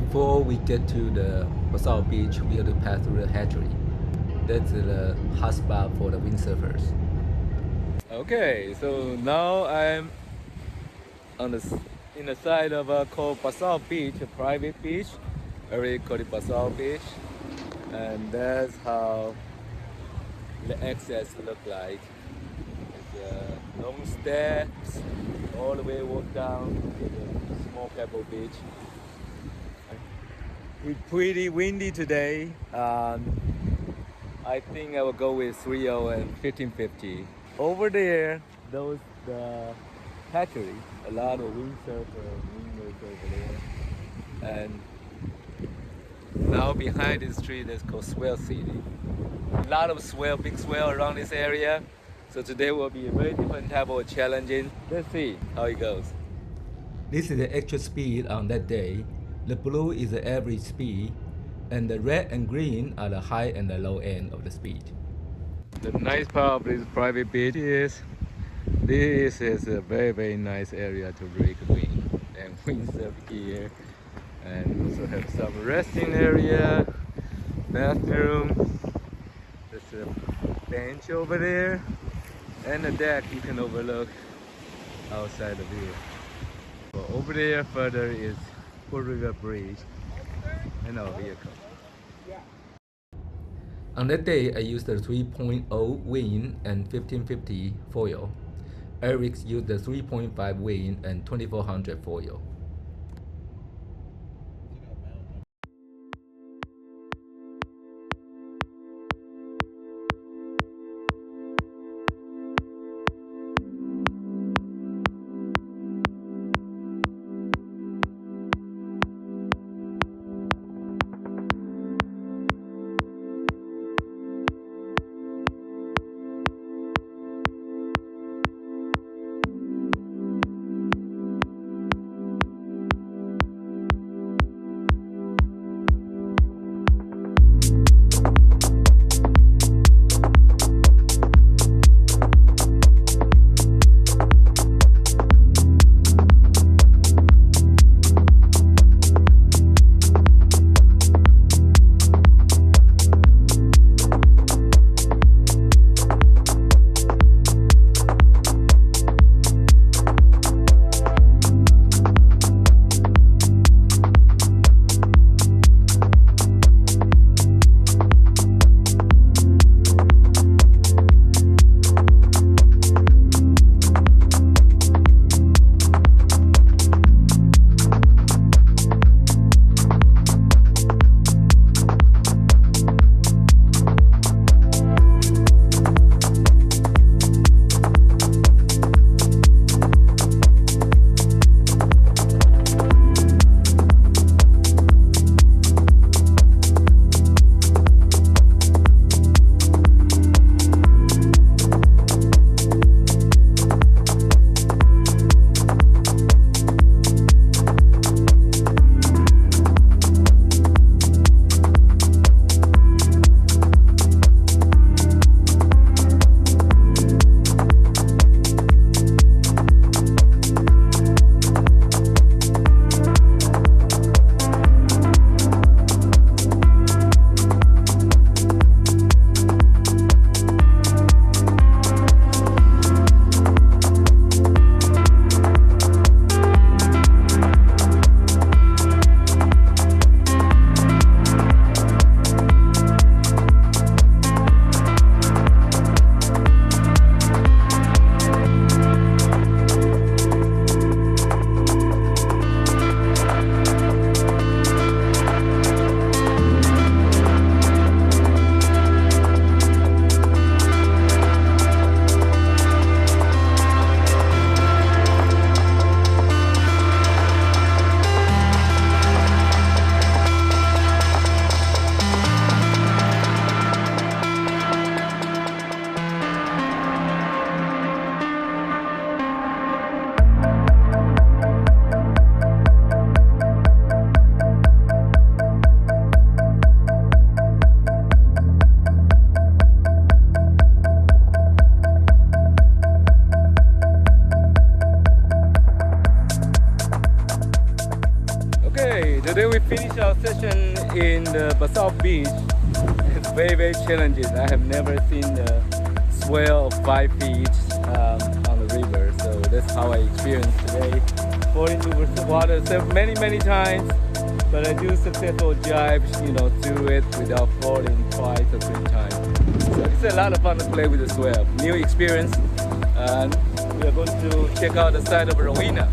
Before we get to the Basalt Beach, we have to pass through the hatchery. That's the hot spot for the windsurfers. Okay, so now I'm on in the side of called Basalt Beach, a private beach. I really call it Basalt Beach, and that's how the access look like. It's long steps all the way walk down to the small pebble beach. It's pretty windy today. I think I will go with 3.0 and 1550. Over there, the hatchery, a lot of windsurfers over there. And now behind this tree, that's called Swell City. A lot of swell, big swell around this area. So today will be a very different type of challenging. Let's see how it goes. This is the actual speed on that day. The blue is the average speed, and the red and green are the high and the low end of the speed. The nice part of this private beach is this is a very, very nice area to break wind and windsurf here. And also have some resting area, bathroom. There's a bench over there, and a deck you can overlook outside of here. Well, over there further is River Bridge and our vehicle. On that day, I used the 3.0 wind and 1550 foil. Eric used the 3.5 wind and 2400 foil. today we finish our session in the Basalt Beach. It's very challenging. I have never seen a swell of 5 feet on the river, so that's how I experienced today. Fall into the water many times, but I do successful dives, through it without falling twice or 3 times. So it's a lot of fun to play with the swell. New experience, and we are going to check out the side of Rowena.